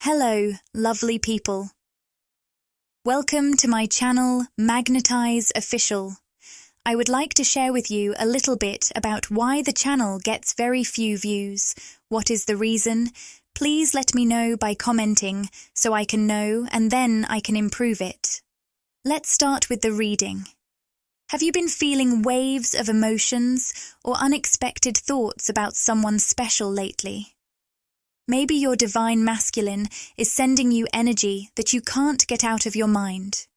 Hello, lovely people. Welcome to my channel, Magnetize Official. I would like to share with you a little bit about why the channel gets very few views. What is the reason? Please let me know by commenting so I can know and then I can improve it. Let's start with the reading. Have you been feeling waves of emotions or unexpected thoughts about someone special lately? Maybe your divine masculine is sending you energy that you can't get out of your mind.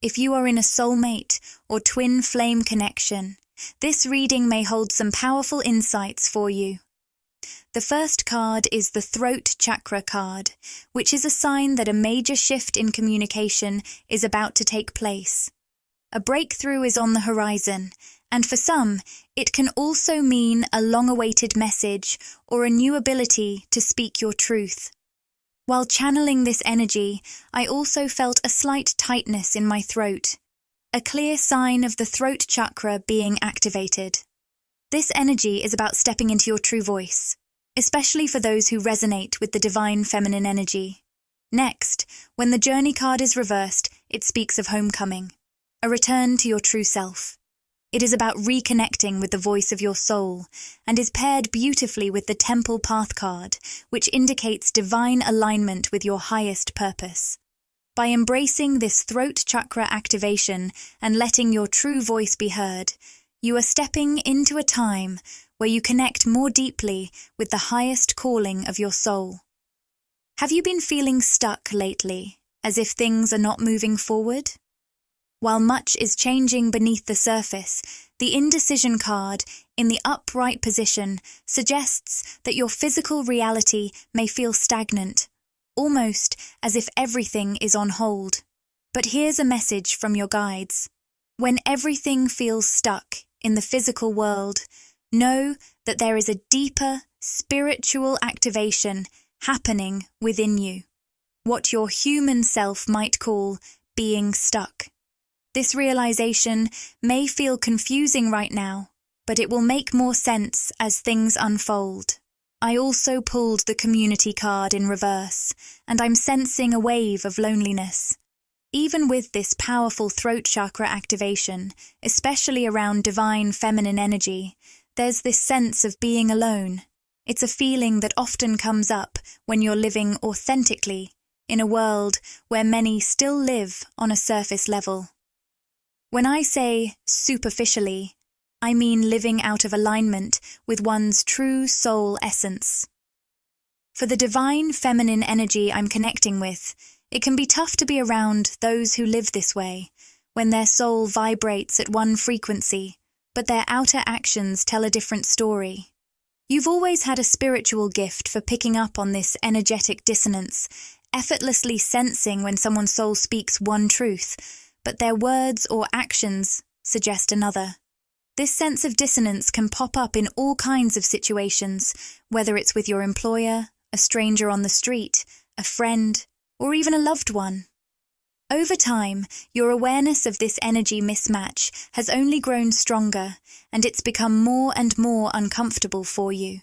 If you are in a soulmate or twin flame connection, this reading may hold some powerful insights for you. The first card is the Throat Chakra card, which is a sign that a major shift in communication is about to take place. A breakthrough is on the horizon, and for some, it can also mean a long-awaited message or a new ability to speak your truth. While channeling this energy, I also felt a slight tightness in my throat, a clear sign of the throat chakra being activated. This energy is about stepping into your true voice, especially for those who resonate with the divine feminine energy. Next, when the journey card is reversed, it speaks of homecoming, a return to your true self. It is about reconnecting with the voice of your soul and is paired beautifully with the Temple Path card, which indicates divine alignment with your highest purpose. By embracing this throat chakra activation and letting your true voice be heard, you are stepping into a time where you connect more deeply with the highest calling of your soul. Have you been feeling stuck lately, as if things are not moving forward? While much is changing beneath the surface, the indecision card in the upright position suggests that your physical reality may feel stagnant, almost as if everything is on hold. But here's a message from your guides. When everything feels stuck in the physical world, know that there is a deeper spiritual activation happening within you, what your human self might call being stuck. This realization may feel confusing right now, but it will make more sense as things unfold. I also pulled the community card in reverse, and I'm sensing a wave of loneliness. Even with this powerful throat chakra activation, especially around divine feminine energy, there's this sense of being alone. It's a feeling that often comes up when you're living authentically in a world where many still live on a surface level. When I say superficially, I mean living out of alignment with one's true soul essence. For the divine feminine energy I'm connecting with, it can be tough to be around those who live this way, when their soul vibrates at one frequency, but their outer actions tell a different story. You've always had a spiritual gift for picking up on this energetic dissonance, effortlessly sensing when someone's soul speaks one truth, but their words or actions suggest another. This sense of dissonance can pop up in all kinds of situations, whether it's with your employer, a stranger on the street, a friend, or even a loved one. Over time, your awareness of this energy mismatch has only grown stronger, and it's become more and more uncomfortable for you.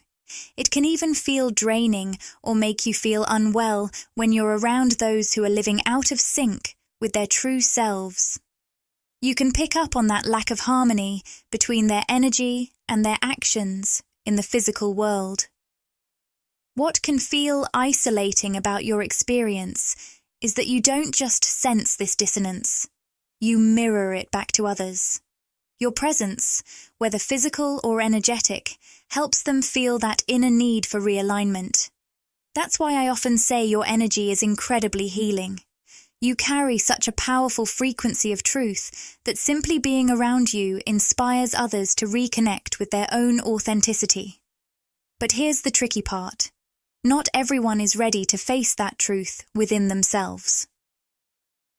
It can even feel draining or make you feel unwell when you're around those who are living out of sync with their true selves. You can pick up on that lack of harmony between their energy and their actions in the physical world. What can feel isolating about your experience is that you don't just sense this dissonance, you mirror it back to others. Your presence, whether physical or energetic, helps them feel that inner need for realignment. That's why I often say your energy is incredibly healing. You carry such a powerful frequency of truth that simply being around you inspires others to reconnect with their own authenticity. But here's the tricky part. Not everyone is ready to face that truth within themselves.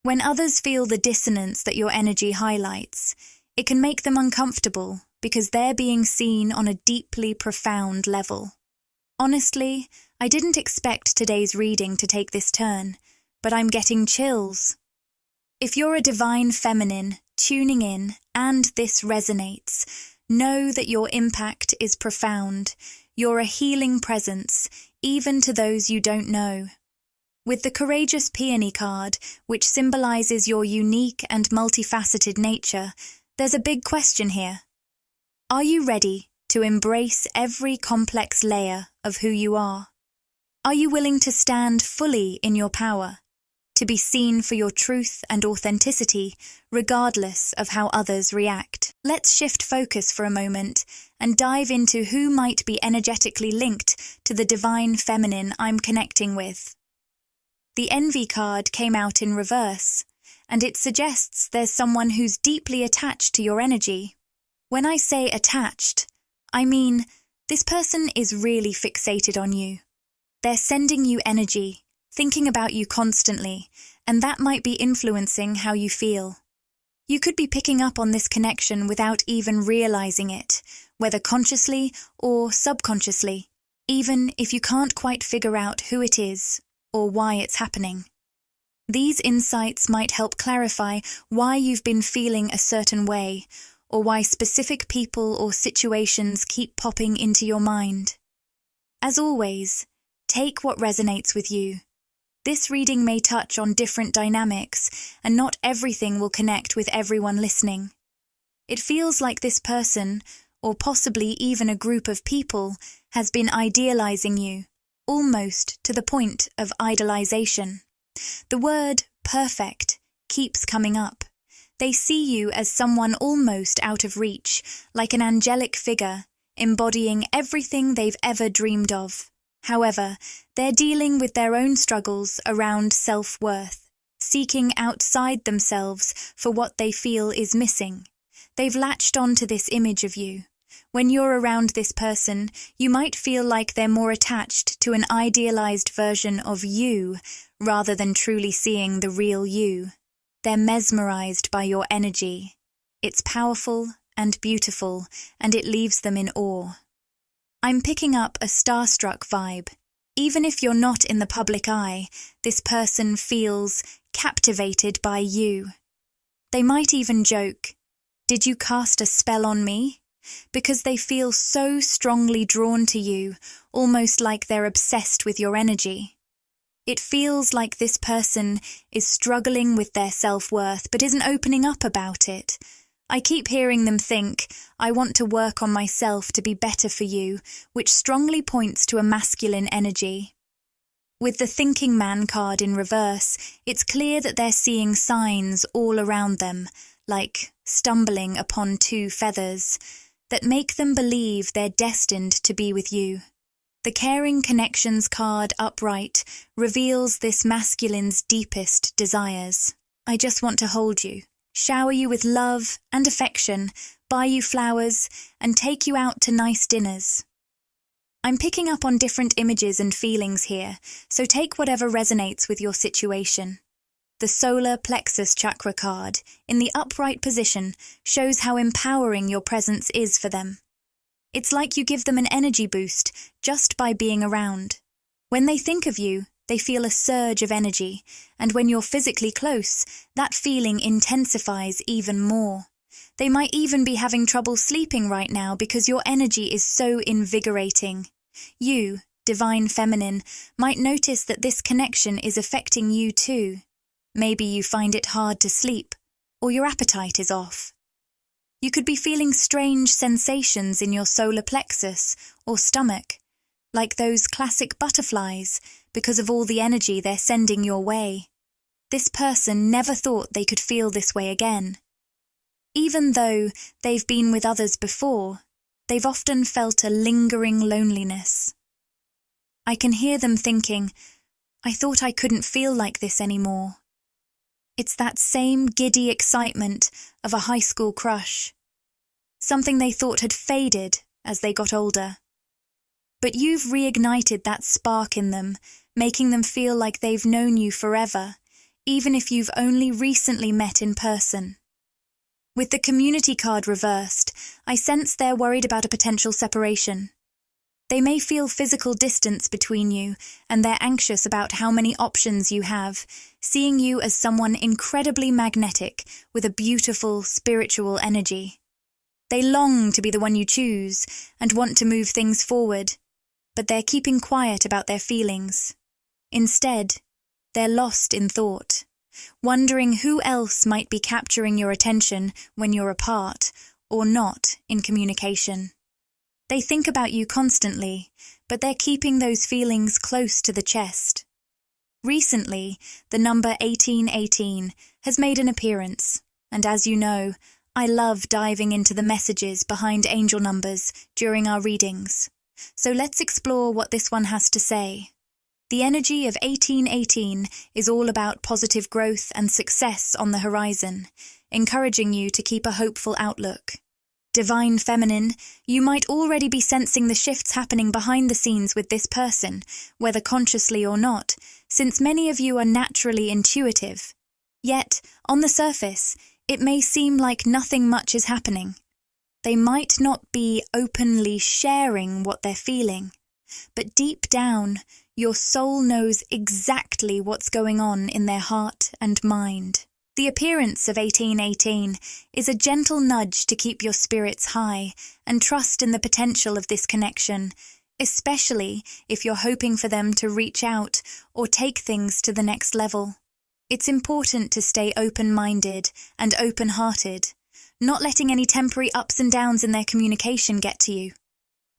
When others feel the dissonance that your energy highlights, it can make them uncomfortable because they're being seen on a deeply profound level. Honestly, I didn't expect today's reading to take this turn, but I'm getting chills. If you're a divine feminine tuning in and this resonates, know that your impact is profound. You're a healing presence, even to those you don't know. With the courageous peony card, which symbolizes your unique and multifaceted nature, there's a big question here. Are you ready to embrace every complex layer of who you are? Are you willing to stand fully in your power, to be seen for your truth and authenticity, regardless of how others react? Let's shift focus for a moment and dive into who might be energetically linked to the divine feminine I'm connecting with. The Envy card came out in reverse, and it suggests there's someone who's deeply attached to your energy. When I say attached, I mean this person is really fixated on you. They're sending you energy, thinking about you constantly, and that might be influencing how you feel. You could be picking up on this connection without even realizing it, whether consciously or subconsciously, even if you can't quite figure out who it is or why it's happening. These insights might help clarify why you've been feeling a certain way, or why specific people or situations keep popping into your mind. As always, take what resonates with you. This reading may touch on different dynamics, and not everything will connect with everyone listening. It feels like this person, or possibly even a group of people, has been idealizing you, almost to the point of idolization. The word perfect keeps coming up. They see you as someone almost out of reach, like an angelic figure, embodying everything they've ever dreamed of. However, they're dealing with their own struggles around self-worth, seeking outside themselves for what they feel is missing. They've latched onto this image of you. When you're around this person, you might feel like they're more attached to an idealized version of you rather than truly seeing the real you. They're mesmerized by your energy. It's powerful and beautiful, and it leaves them in awe. I'm picking up a starstruck vibe. Even if you're not in the public eye, this person feels captivated by you. They might even joke, "Did you cast a spell on me?" Because they feel so strongly drawn to you, almost like they're obsessed with your energy. It feels like this person is struggling with their self-worth but isn't opening up about it. I keep hearing them think, "I want to work on myself to be better for you," which strongly points to a masculine energy. With the Thinking Man card in reverse, it's clear that they're seeing signs all around them, like stumbling upon two feathers, that make them believe they're destined to be with you. The Caring Connections card upright reveals this masculine's deepest desires. "I just want to hold you, shower you with love and affection, buy you flowers, and take you out to nice dinners." I'm picking up on different images and feelings here, so take whatever resonates with your situation. The Solar Plexus Chakra card, in the upright position, shows how empowering your presence is for them. It's like you give them an energy boost just by being around. When they think of you, they feel a surge of energy, and when you're physically close, that feeling intensifies even more. They might even be having trouble sleeping right now because your energy is so invigorating. You, Divine Feminine, might notice that this connection is affecting you too. Maybe you find it hard to sleep, or your appetite is off. You could be feeling strange sensations in your solar plexus or stomach, like those classic butterflies, because of all the energy they're sending your way. This person never thought they could feel this way again. Even though they've been with others before, they've often felt a lingering loneliness. I can hear them thinking, "I thought I couldn't feel like this anymore." It's that same giddy excitement of a high school crush, something they thought had faded as they got older. But you've reignited that spark in them, making them feel like they've known you forever, even if you've only recently met in person. With the Community card reversed, I sense they're worried about a potential separation. They may feel physical distance between you, and they're anxious about how many options you have, seeing you as someone incredibly magnetic with a beautiful spiritual energy. They long to be the one you choose and want to move things forward, but they're keeping quiet about their feelings. Instead, they're lost in thought, wondering who else might be capturing your attention when you're apart or not in communication. They think about you constantly, but they're keeping those feelings close to the chest. Recently, the number 1818 has made an appearance, and as you know, I love diving into the messages behind angel numbers during our readings. So let's explore what this one has to say. The energy of 1818 is all about positive growth and success on the horizon, encouraging you to keep a hopeful outlook. Divine Feminine, you might already be sensing the shifts happening behind the scenes with this person, whether consciously or not, since many of you are naturally intuitive. Yet, on the surface, it may seem like nothing much is happening. They might not be openly sharing what they're feeling, but deep down, your soul knows exactly what's going on in their heart and mind. The appearance of 1818 is a gentle nudge to keep your spirits high and trust in the potential of this connection, especially if you're hoping for them to reach out or take things to the next level. It's important to stay open-minded and open-hearted, not letting any temporary ups and downs in their communication get to you.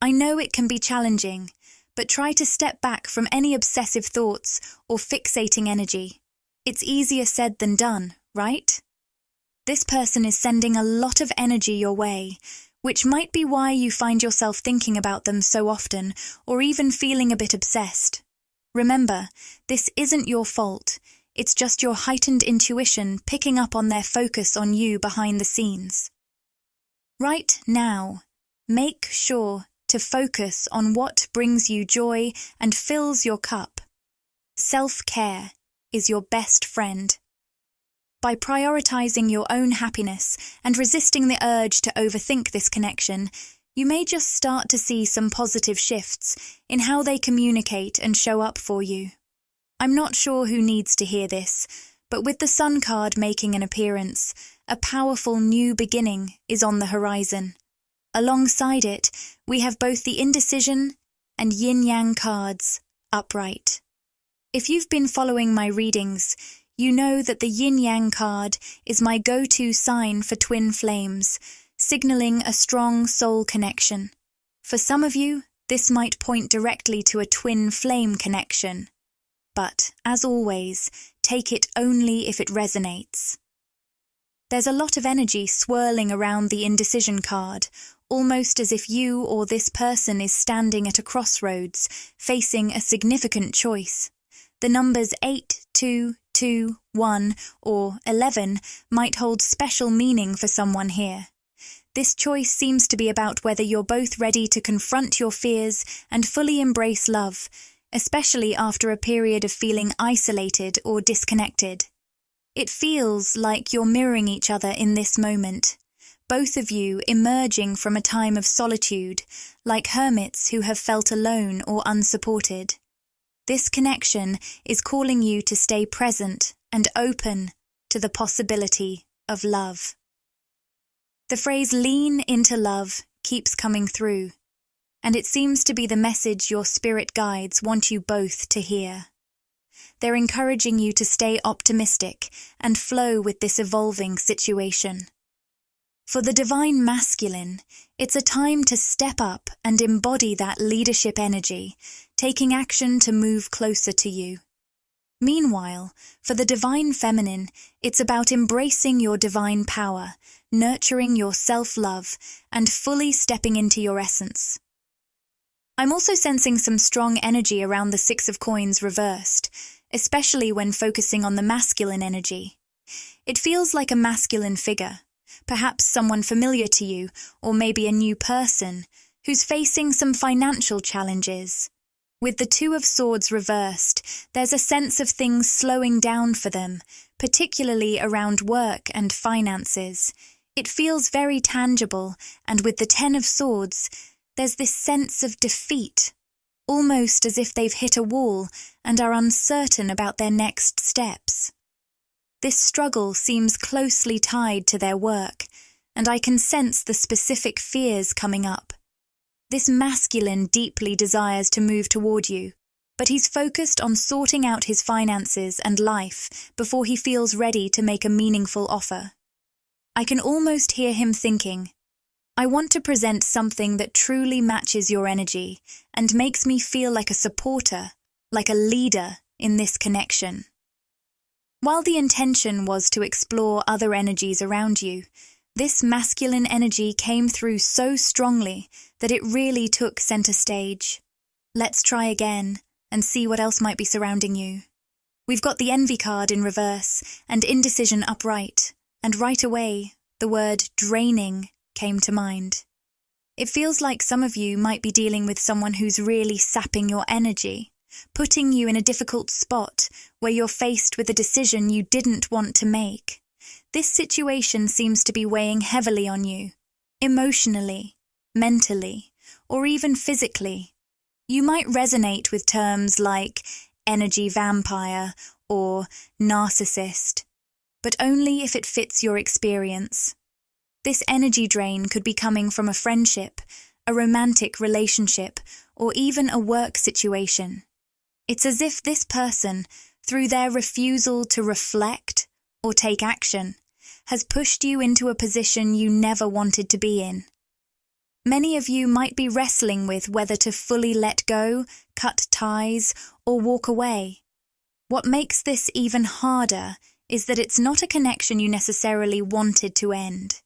I know it can be challenging, but try to step back from any obsessive thoughts or fixating energy. It's easier said than done, right? This person is sending a lot of energy your way, which might be why you find yourself thinking about them so often or even feeling a bit obsessed. Remember, this isn't your fault. It's just your heightened intuition picking up on their focus on you behind the scenes. Right now, make sure to focus on what brings you joy and fills your cup. Self-care is your best friend. By prioritizing your own happiness and resisting the urge to overthink this connection, you may just start to see some positive shifts in how they communicate and show up for you. I'm not sure who needs to hear this, but with the Sun card making an appearance, a powerful new beginning is on the horizon. Alongside it, we have both the Indecision and Yin-Yang cards upright. If you've been following my readings, you know that the Yin-Yang card is my go-to sign for twin flames, signaling a strong soul connection. For some of you, this might point directly to a twin flame connection. But, as always, take it only if it resonates. There's a lot of energy swirling around the Indecision card, almost as if you or this person is standing at a crossroads, facing a significant choice. The numbers 8, 2, 2, 1, or 11 might hold special meaning for someone here. This choice seems to be about whether you're both ready to confront your fears and fully embrace love, especially after a period of feeling isolated or disconnected. It feels like you're mirroring each other in this moment, both of you emerging from a time of solitude, like hermits who have felt alone or unsupported. This connection is calling you to stay present and open to the possibility of love. The phrase "lean into love" keeps coming through, and it seems to be the message your spirit guides want you both to hear. They're encouraging you to stay optimistic and flow with this evolving situation. For the Divine Masculine, it's a time to step up and embody that leadership energy, taking action to move closer to you. Meanwhile, for the Divine Feminine, it's about embracing your divine power, nurturing your self-love, and fully stepping into your essence. I'm also sensing some strong energy around the Six of Coins reversed, especially when focusing on the masculine energy. It feels like a masculine figure, perhaps someone familiar to you, or maybe a new person, who's facing some financial challenges. With the Two of Swords reversed, there's a sense of things slowing down for them, particularly around work and finances. It feels very tangible, and with the Ten of Swords, there's this sense of defeat, almost as if they've hit a wall and are uncertain about their next steps. This struggle seems closely tied to their work, and I can sense the specific fears coming up. This masculine deeply desires to move toward you, but he's focused on sorting out his finances and life before he feels ready to make a meaningful offer. I can almost hear him thinking, I want to present something that truly matches your energy and makes me feel like a supporter, like a leader in this connection. While the intention was to explore other energies around you, this masculine energy came through so strongly that it really took center stage. Let's try again and see what else might be surrounding you. We've got the envy card in reverse and indecision upright, and right away, the word draining came to mind. It feels like some of you might be dealing with someone who's really sapping your energy, putting you in a difficult spot where you're faced with a decision you didn't want to make. This situation seems to be weighing heavily on you, emotionally, mentally, or even physically. You might resonate with terms like energy vampire or narcissist, but only if it fits your experience. This energy drain could be coming from a friendship, a romantic relationship, or even a work situation. It's as if this person, through their refusal to reflect or take action, has pushed you into a position you never wanted to be in. Many of you might be wrestling with whether to fully let go, cut ties, or walk away. What makes this even harder is that it's not a connection you necessarily wanted to end.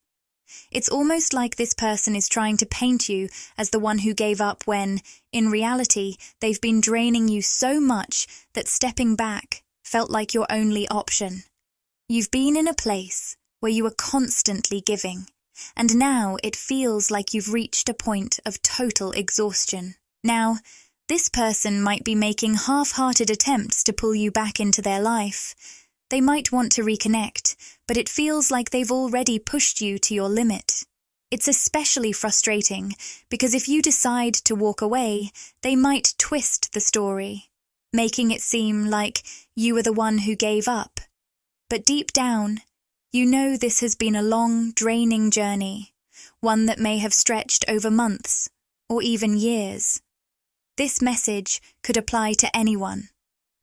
It's almost like this person is trying to paint you as the one who gave up when, in reality, they've been draining you so much that stepping back felt like your only option. You've been in a place where you were constantly giving, and now it feels like you've reached a point of total exhaustion. Now, this person might be making half-hearted attempts to pull you back into their life. They might want to reconnect, but it feels like they've already pushed you to your limit. It's especially frustrating because if you decide to walk away, they might twist the story, making it seem like you were the one who gave up. But deep down, you know this has been a long, draining journey, one that may have stretched over months or even years. This message could apply to anyone,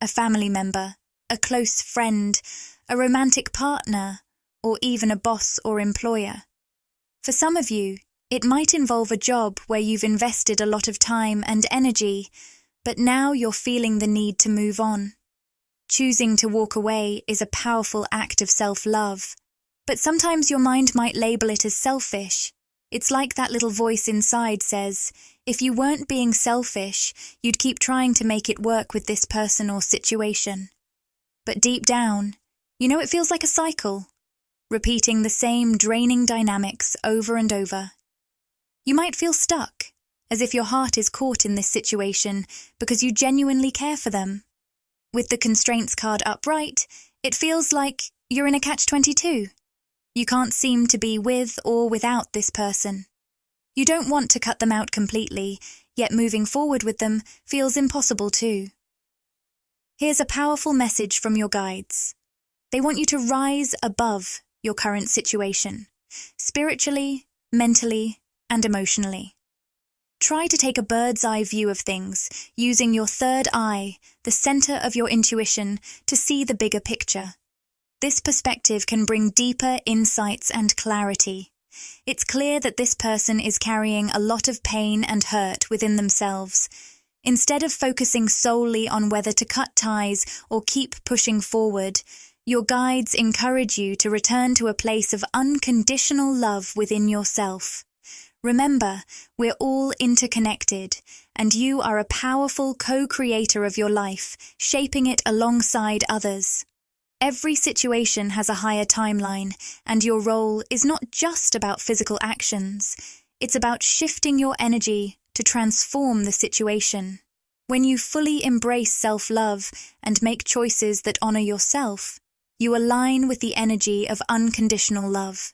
a family member, a close friend, a romantic partner, or even a boss or employer. For some of you, it might involve a job where you've invested a lot of time and energy, but now you're feeling the need to move on. Choosing to walk away is a powerful act of self-love, but sometimes your mind might label it as selfish. It's like that little voice inside says, if you weren't being selfish, you'd keep trying to make it work with this person or situation. But deep down, you know it feels like a cycle, repeating the same draining dynamics over and over. You might feel stuck, as if your heart is caught in this situation because you genuinely care for them. With the constraints card upright, it feels like you're in a catch-22. You can't seem to be with or without this person. You don't want to cut them out completely, yet moving forward with them feels impossible too. Here's a powerful message from your guides. They want you to rise above your current situation, spiritually, mentally, and emotionally. Try to take a bird's eye view of things, using your third eye, the center of your intuition, to see the bigger picture. This perspective can bring deeper insights and clarity. It's clear that this person is carrying a lot of pain and hurt within themselves. Instead of focusing solely on whether to cut ties or keep pushing forward, your guides encourage you to return to a place of unconditional love within yourself. Remember, we're all interconnected, and you are a powerful co-creator of your life, shaping it alongside others. Every situation has a higher timeline, and your role is not just about physical actions. It's about shifting your energy to transform the situation. When you fully embrace self-love and make choices that honor yourself, you align with the energy of unconditional love.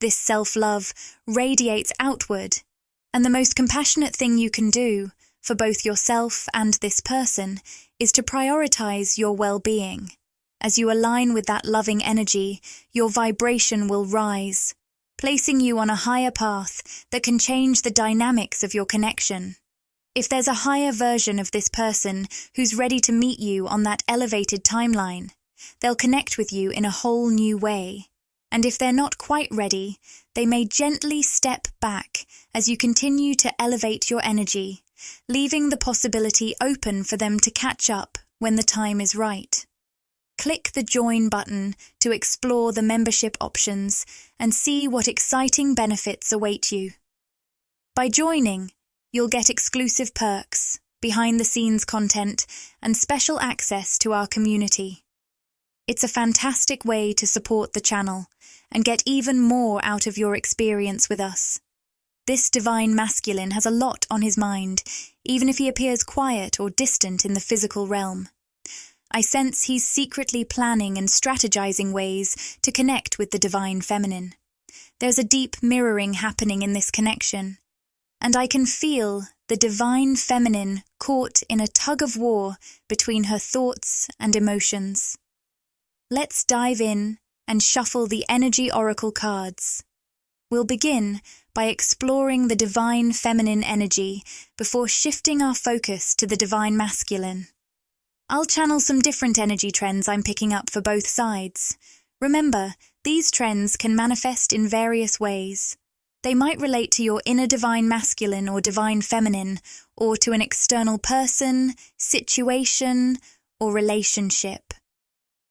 This self-love radiates outward, and the most compassionate thing you can do, for both yourself and this person, is to prioritize your well-being. As you align with that loving energy, your vibration will rise, placing you on a higher path that can change the dynamics of your connection. If there's a higher version of this person who's ready to meet you on that elevated timeline, they'll connect with you in a whole new way. And if they're not quite ready, they may gently step back as you continue to elevate your energy, leaving the possibility open for them to catch up when the time is right. Click the Join button to explore the membership options and see what exciting benefits await you. By joining, you'll get exclusive perks, behind-the-scenes content, and special access to our community. It's a fantastic way to support the channel and get even more out of your experience with us. This divine masculine has a lot on his mind, even if he appears quiet or distant in the physical realm. I sense he's secretly planning and strategizing ways to connect with the divine feminine. There's a deep mirroring happening in this connection, and I can feel the divine feminine caught in a tug-of-war between her thoughts and emotions. Let's dive in and shuffle the energy oracle cards. We'll begin by exploring the divine feminine energy before shifting our focus to the divine masculine. I'll channel some different energy trends I'm picking up for both sides. Remember, these trends can manifest in various ways. They might relate to your inner divine masculine or divine feminine, or to an external person, situation, or relationship.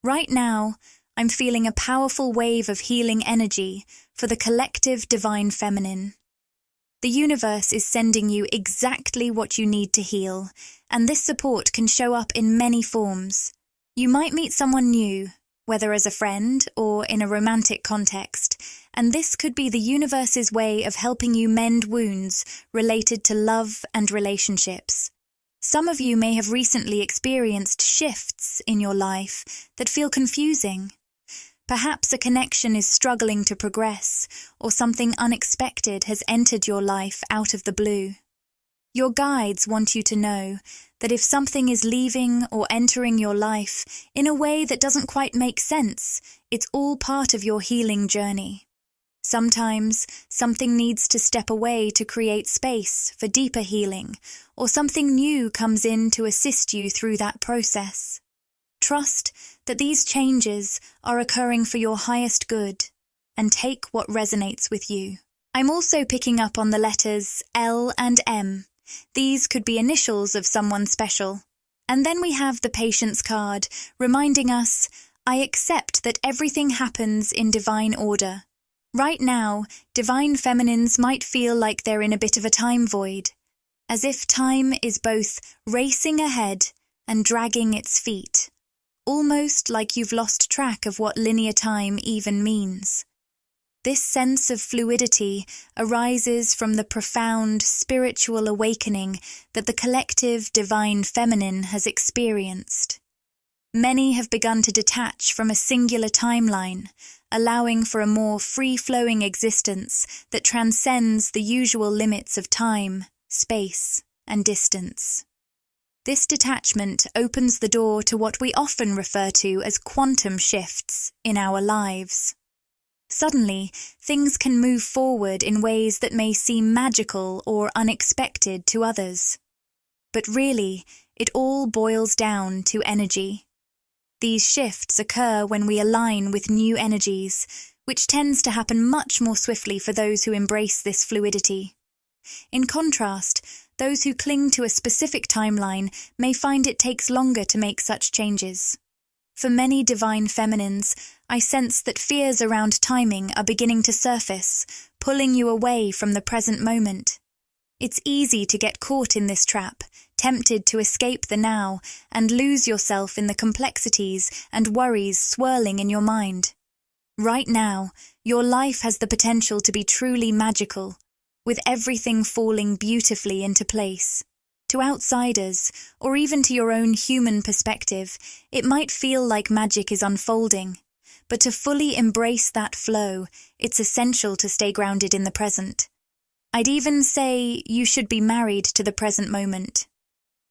Right now, I'm feeling a powerful wave of healing energy for the collective divine feminine. The universe is sending you exactly what you need to heal, and this support can show up in many forms. You might meet someone new, whether as a friend or in a romantic context, and this could be the universe's way of helping you mend wounds related to love and relationships. Some of you may have recently experienced shifts in your life that feel confusing. Perhaps a connection is struggling to progress, or something unexpected has entered your life out of the blue. Your guides want you to know that if something is leaving or entering your life in a way that doesn't quite make sense, it's all part of your healing journey. Sometimes something needs to step away to create space for deeper healing, or something new comes in to assist you through that process. Trust that these changes are occurring for your highest good, and take what resonates with you. I'm also picking up on the letters L and M. These could be initials of someone special. And then we have the Patience card, reminding us, I accept that everything happens in divine order. Right now, divine feminines might feel like they're in a bit of a time void, as if time is both racing ahead and dragging its feet, almost like you've lost track of what linear time even means. This sense of fluidity arises from the profound spiritual awakening that the collective divine feminine has experienced. Many have begun to detach from a singular timeline, allowing for a more free-flowing existence that transcends the usual limits of time, space, and distance. This detachment opens the door to what we often refer to as quantum shifts in our lives. Suddenly, things can move forward in ways that may seem magical or unexpected to others. But really, it all boils down to energy. These shifts occur when we align with new energies, which tends to happen much more swiftly for those who embrace this fluidity. In contrast, those who cling to a specific timeline may find it takes longer to make such changes. For many divine feminines, I sense that fears around timing are beginning to surface, pulling you away from the present moment. It's easy to get caught in this trap, tempted to escape the now and lose yourself in the complexities and worries swirling in your mind. Right now, your life has the potential to be truly magical, with everything falling beautifully into place. To outsiders, or even to your own human perspective, it might feel like magic is unfolding, but to fully embrace that flow, it's essential to stay grounded in the present. I'd even say you should be married to the present moment.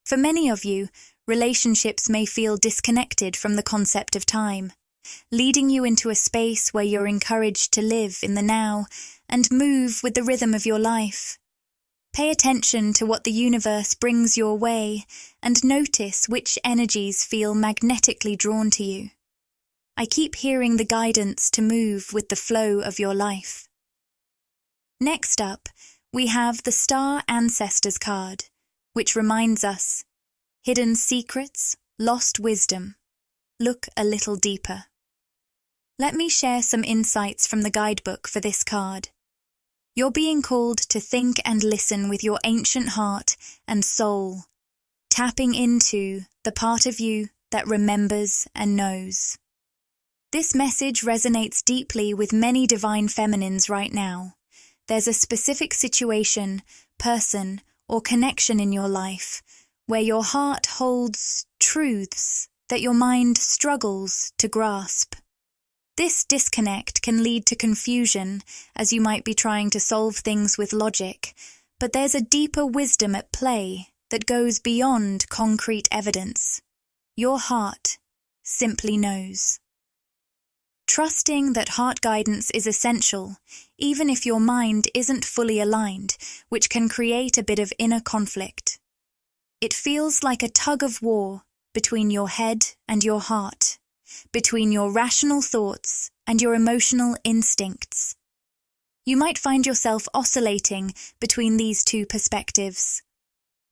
For many of you, relationships may feel disconnected from the concept of time, leading you into a space where you're encouraged to live in the now and move with the rhythm of your life. Pay attention to what the universe brings your way and notice which energies feel magnetically drawn to you. I keep hearing the guidance to move with the flow of your life. Next up, we have the Star Ancestors card, which reminds us, hidden secrets, lost wisdom. Look a little deeper. Let me share some insights from the guidebook for this card. You're being called to think and listen with your ancient heart and soul, tapping into the part of you that remembers and knows. This message resonates deeply with many divine feminines right now. There's a specific situation, person, or connection in your life where your heart holds truths that your mind struggles to grasp. This disconnect can lead to confusion, as you might be trying to solve things with logic, but there's a deeper wisdom at play that goes beyond concrete evidence. Your heart simply knows. Trusting that heart guidance is essential, even if your mind isn't fully aligned, which can create a bit of inner conflict. It feels like a tug of war between your head and your heart, between your rational thoughts and your emotional instincts. You might find yourself oscillating between these two perspectives.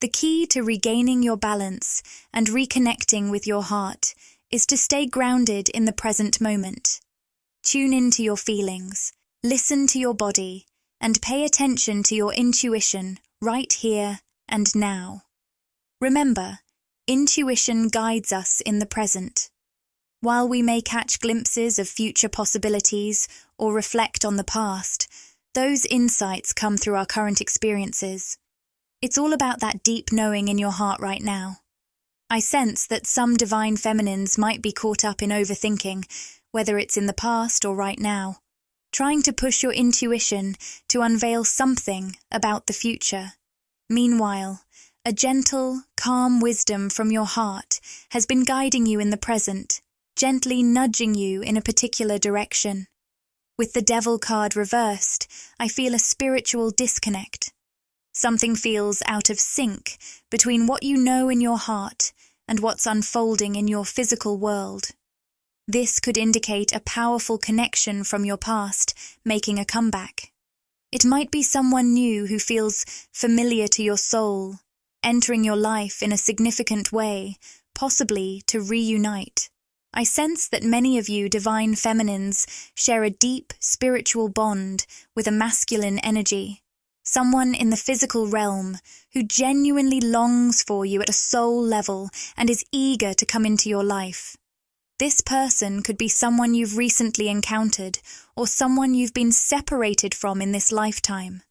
The key to regaining your balance and reconnecting with your heart is to stay grounded in the present moment. Tune into your feelings, listen to your body, and pay attention to your intuition right here and now. Remember, intuition guides us in the present. While we may catch glimpses of future possibilities or reflect on the past, those insights come through our current experiences. It's all about that deep knowing in your heart right now. I sense that some divine feminines might be caught up in overthinking, whether it's in the past or right now, trying to push your intuition to unveil something about the future. Meanwhile, a gentle, calm wisdom from your heart has been guiding you in the present, gently nudging you in a particular direction. With the Devil card reversed, I feel a spiritual disconnect. Something feels out of sync between what you know in your heart and what's unfolding in your physical world. This could indicate a powerful connection from your past making a comeback. It might be someone new who feels familiar to your soul, entering your life in a significant way, possibly to reunite. I sense that many of you divine feminines share a deep spiritual bond with a masculine energy, someone in the physical realm who genuinely longs for you at a soul level and is eager to come into your life. This person could be someone you've recently encountered or someone you've been separated from in this lifetime.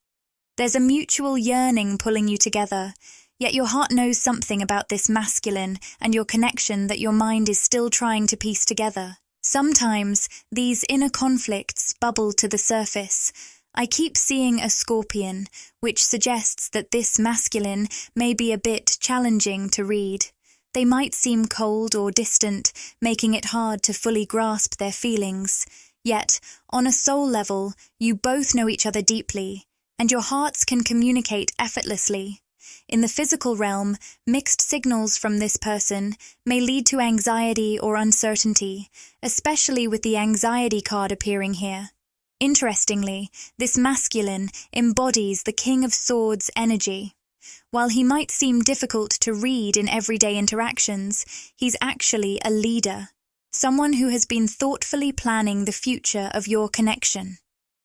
There's a mutual yearning pulling you together, yet your heart knows something about this masculine and your connection that your mind is still trying to piece together. Sometimes these inner conflicts bubble to the surface. I keep seeing a scorpion, which suggests that this masculine may be a bit challenging to read. They might seem cold or distant, making it hard to fully grasp their feelings. Yet, on a soul level, you both know each other deeply, and your hearts can communicate effortlessly. In the physical realm, mixed signals from this person may lead to anxiety or uncertainty, especially with the anxiety card appearing here. Interestingly, this masculine embodies the King of Swords energy. While he might seem difficult to read in everyday interactions, he's actually a leader, someone who has been thoughtfully planning the future of your connection.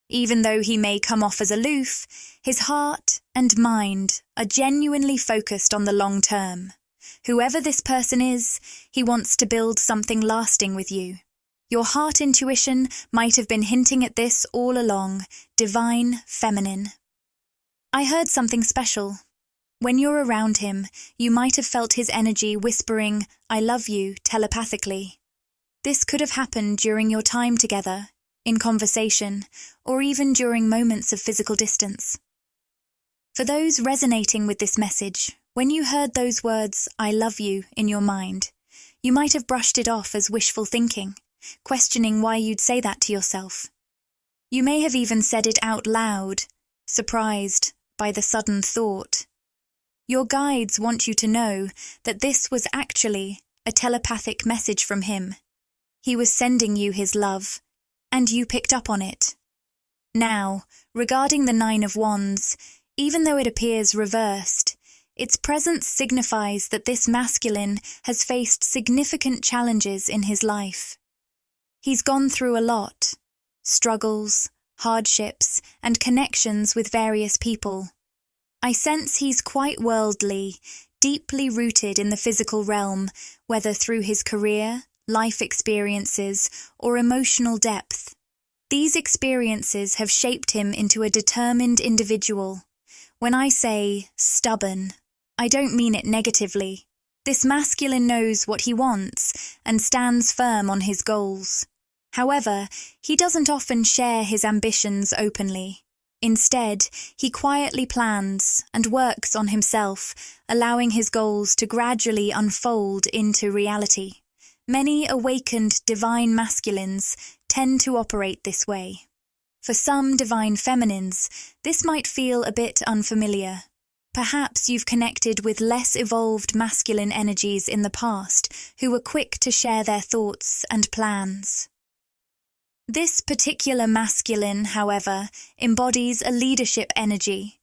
Even though he may come off as aloof, his heart and mind are genuinely focused on the long term. Whoever this person is, he wants to build something lasting with you. Your heart intuition might have been hinting at this all along, divine feminine. I heard something special. When you're around him, you might have felt his energy whispering, "I love you," telepathically. This could have happened during your time together, in conversation, or even during moments of physical distance. For those resonating with this message, when you heard those words, "I love you," in your mind, you might have brushed it off as wishful thinking, questioning why you'd say that to yourself. You may have even said it out loud, surprised, by the sudden thought. Your guides want you to know that this was actually a telepathic message from him. He was sending you his love, and you picked up on it. Now, regarding the Nine of Wands, even though it appears reversed, its presence signifies that this masculine has faced significant challenges in his life. He's gone through a lot: struggles, hardships, and connections with various people. I sense he's quite worldly, deeply rooted in the physical realm, whether through his career, life experiences, or emotional depth. These experiences have shaped him into a determined individual. When I say stubborn, I don't mean it negatively. This masculine knows what he wants and stands firm on his goals. However, he doesn't often share his ambitions openly. Instead, he quietly plans and works on himself, allowing his goals to gradually unfold into reality. Many awakened divine masculines tend to operate this way. For some divine feminines, this might feel a bit unfamiliar. Perhaps you've connected with less evolved masculine energies in the past who were quick to share their thoughts and plans. This particular masculine, however, embodies a leadership energy.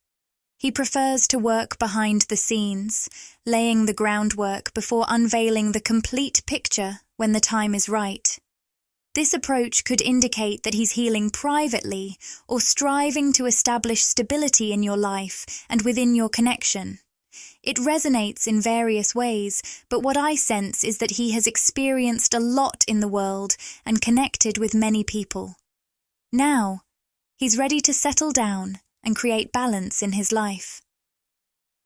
He prefers to work behind the scenes, laying the groundwork before unveiling the complete picture when the time is right. This approach could indicate that he's healing privately or striving to establish stability in your life and within your connection. It resonates in various ways, but what I sense is that he has experienced a lot in the world and connected with many people. Now, he's ready to settle down and create balance in his life.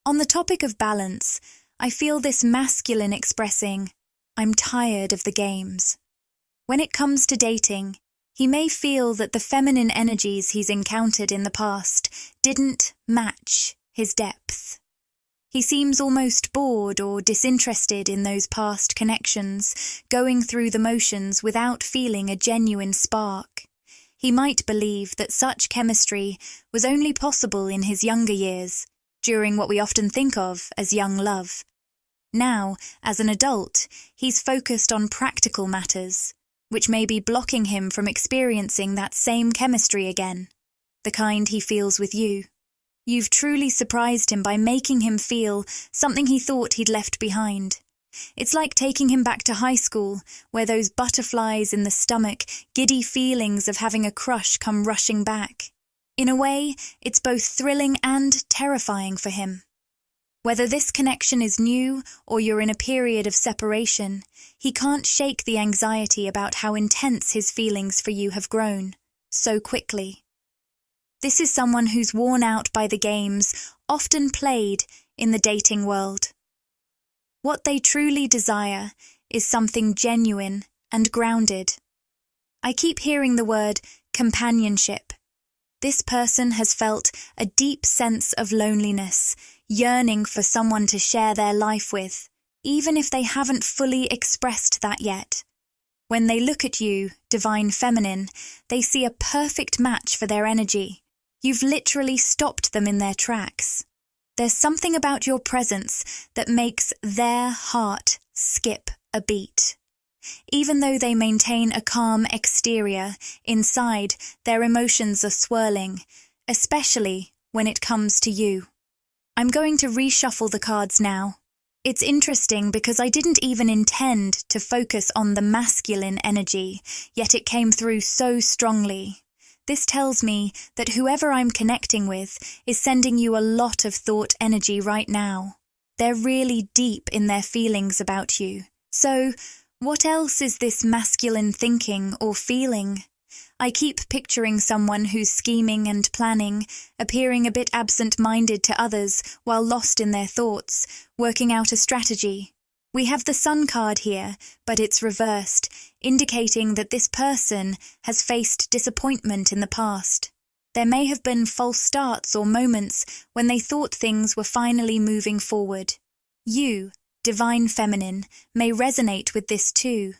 On the topic of balance, I feel this masculine expressing, "I'm tired of the games." When it comes to dating, he may feel that the feminine energies he's encountered in the past didn't match his depth. He seems almost bored or disinterested in those past connections, going through the motions without feeling a genuine spark. He might believe that such chemistry was only possible in his younger years, during what we often think of as young love. Now, as an adult, he's focused on practical matters, which may be blocking him from experiencing that same chemistry again, the kind he feels with you. You've truly surprised him by making him feel something he thought he'd left behind. It's like taking him back to high school, where those butterflies in the stomach, giddy feelings of having a crush come rushing back. In a way, it's both thrilling and terrifying for him. Whether this connection is new or you're in a period of separation, he can't shake the anxiety about how intense his feelings for you have grown so quickly. This is someone who's worn out by the games often played in the dating world. What they truly desire is something genuine and grounded. I keep hearing the word companionship. This person has felt a deep sense of loneliness, yearning for someone to share their life with, even if they haven't fully expressed that yet. When they look at you, divine feminine, they see a perfect match for their energy. You've literally stopped them in their tracks. There's something about your presence that makes their heart skip a beat. Even though they maintain a calm exterior, inside their emotions are swirling, especially when it comes to you. I'm going to reshuffle the cards now. It's interesting because I didn't even intend to focus on the masculine energy, yet it came through so strongly. This tells me that whoever I'm connecting with is sending you a lot of thought energy right now. They're really deep in their feelings about you. So, what else is this masculine thinking or feeling? I keep picturing someone who's scheming and planning, appearing a bit absent-minded to others while lost in their thoughts, working out a strategy. We have the Sun card here, but it's reversed, indicating that this person has faced disappointment in the past. There may have been false starts or moments when they thought things were finally moving forward. You, divine feminine, may resonate with this too.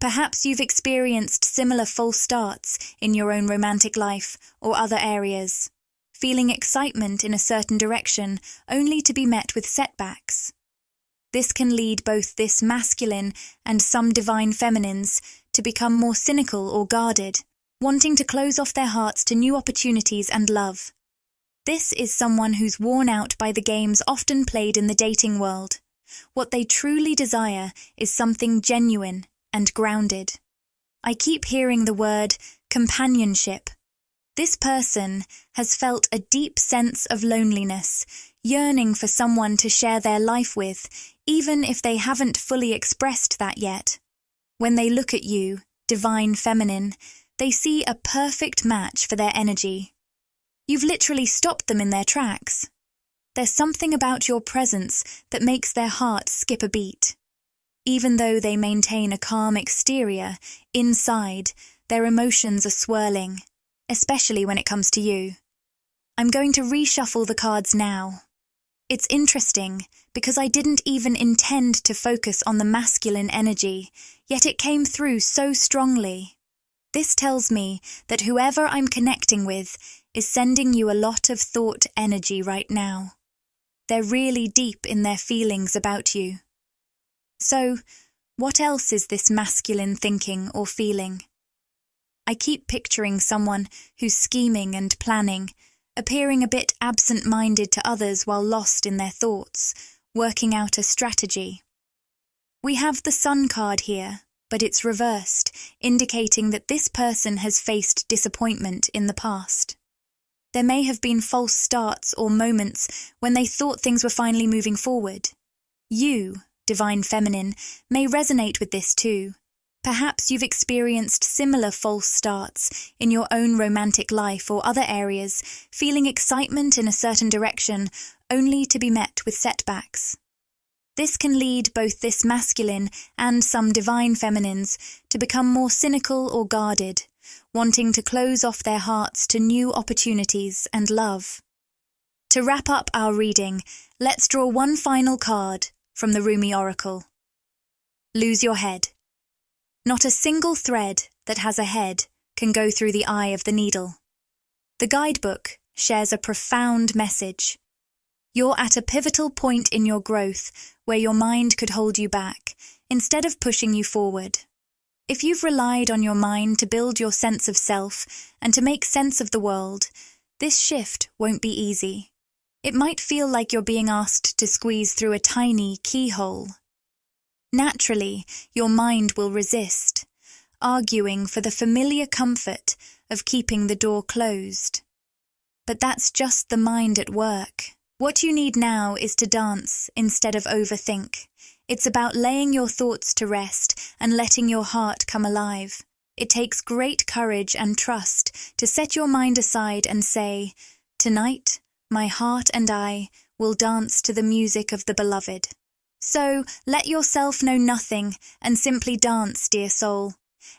Perhaps you've experienced similar false starts in your own romantic life or other areas. feeling excitement in a certain direction only to be met with setbacks. This can lead both this masculine and some divine feminines to become more cynical or guarded, wanting to close off their hearts to new opportunities and love. This is someone who's worn out by the games often played in the dating world. What they truly desire is something genuine and grounded. I keep hearing the word companionship. This person has felt a deep sense of loneliness, yearning for someone to share their life with, even if they haven't fully expressed that yet. When they look at you, divine feminine, they see a perfect match for their energy. You've literally stopped them in their tracks. There's something about your presence that makes their heart skip a beat. Even though they maintain a calm exterior, inside, their emotions are swirling, especially when it comes to you. I'm going to reshuffle the cards now. It's interesting because I didn't even intend to focus on the masculine energy, yet it came through so strongly. This tells me that whoever I'm connecting with is sending you a lot of thought energy right now. They're really deep in their feelings about you. So, what else is this masculine thinking or feeling? I keep picturing someone who's scheming and planning, appearing a bit absent-minded to others while lost in their thoughts, working out a strategy. We have the Sun card here, but it's reversed, indicating that this person has faced disappointment in the past. There may have been false starts or moments when they thought things were finally moving forward. You, divine feminine, may resonate with this too. Perhaps you've experienced similar false starts in your own romantic life or other areas, feeling excitement in a certain direction only to be met with setbacks. This can lead both this masculine and some divine feminines to become more cynical or guarded, wanting to close off their hearts to new opportunities and love. To wrap up our reading, let's draw one final card from the Rumi Oracle. Lose your head. Not a single thread that has a head can go through the eye of the needle. The guidebook shares a profound message. You're at a pivotal point in your growth where your mind could hold you back, instead of pushing you forward. If you've relied on your mind to build your sense of self and to make sense of the world, this shift won't be easy. It might feel like you're being asked to squeeze through a tiny keyhole. Naturally, your mind will resist, arguing for the familiar comfort of keeping the door closed. But that's just the mind at work. What you need now is to dance instead of overthink. It's about laying your thoughts to rest and letting your heart come alive. It takes great courage and trust to set your mind aside and say, "Tonight, my heart and I will dance to the music of the beloved." So, let yourself know nothing and simply dance, dear soul.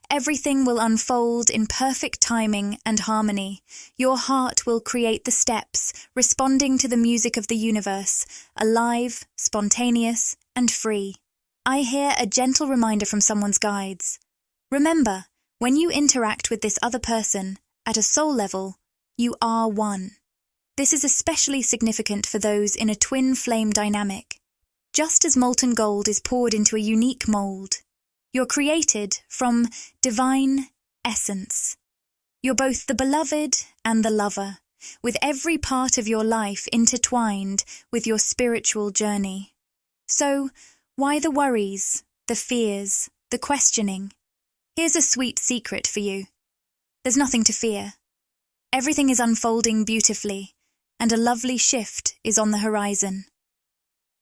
Everything will unfold in perfect timing and harmony. Your heart will create the steps, responding to the music of the universe, alive, spontaneous, and free. I hear a gentle reminder from someone's guides. Remember, when you interact with this other person, at a soul level, you are one. This is especially significant for those in a twin flame dynamic. Just as molten gold is poured into a unique mold, you're created from divine essence. You're both the beloved and the lover, with every part of your life intertwined with your spiritual journey. So, why the worries, the fears, the questioning? Here's a sweet secret for you. There's nothing to fear. Everything is unfolding beautifully, and a lovely shift is on the horizon.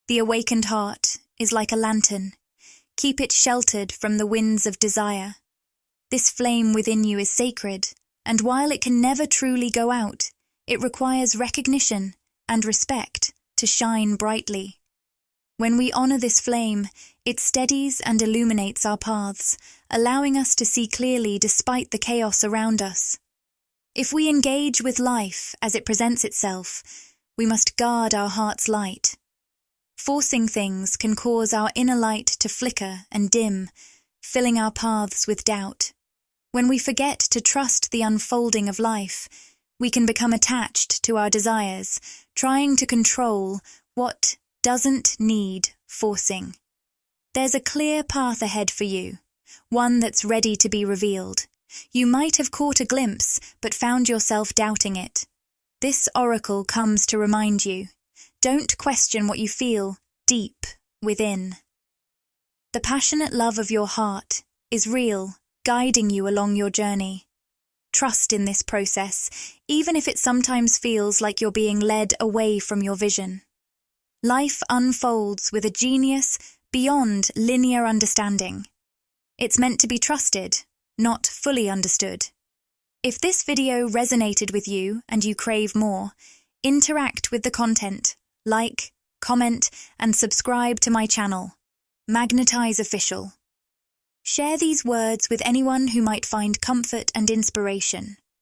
The awakened heart is like a lantern. Keep it sheltered from the winds of desire. This flame within you is sacred, and while it can never truly go out, it requires recognition and respect to shine brightly. When we honor this flame, it steadies and illuminates our paths, allowing us to see clearly despite the chaos around us. If we engage with life as it presents itself, we must guard our heart's light. Forcing things can cause our inner light to flicker and dim, filling our paths with doubt. When we forget to trust the unfolding of life, We can become attached to our desires, trying to control what doesn't need forcing. There's a clear path ahead for you, one that's ready to be revealed. You might have caught a glimpse, but found yourself doubting it. This oracle comes to remind you, don't question what you feel deep within. The passionate love of your heart is real, guiding you along your journey. Trust in this process, even if it sometimes feels like you're being led away from your vision. Life unfolds with a genius beyond linear understanding. It's meant to be trusted, not fully understood. If this video resonated with you and you crave more, interact with the content, like, comment, and subscribe to my channel, Magnetize Official. Share these words with anyone who might find comfort and inspiration.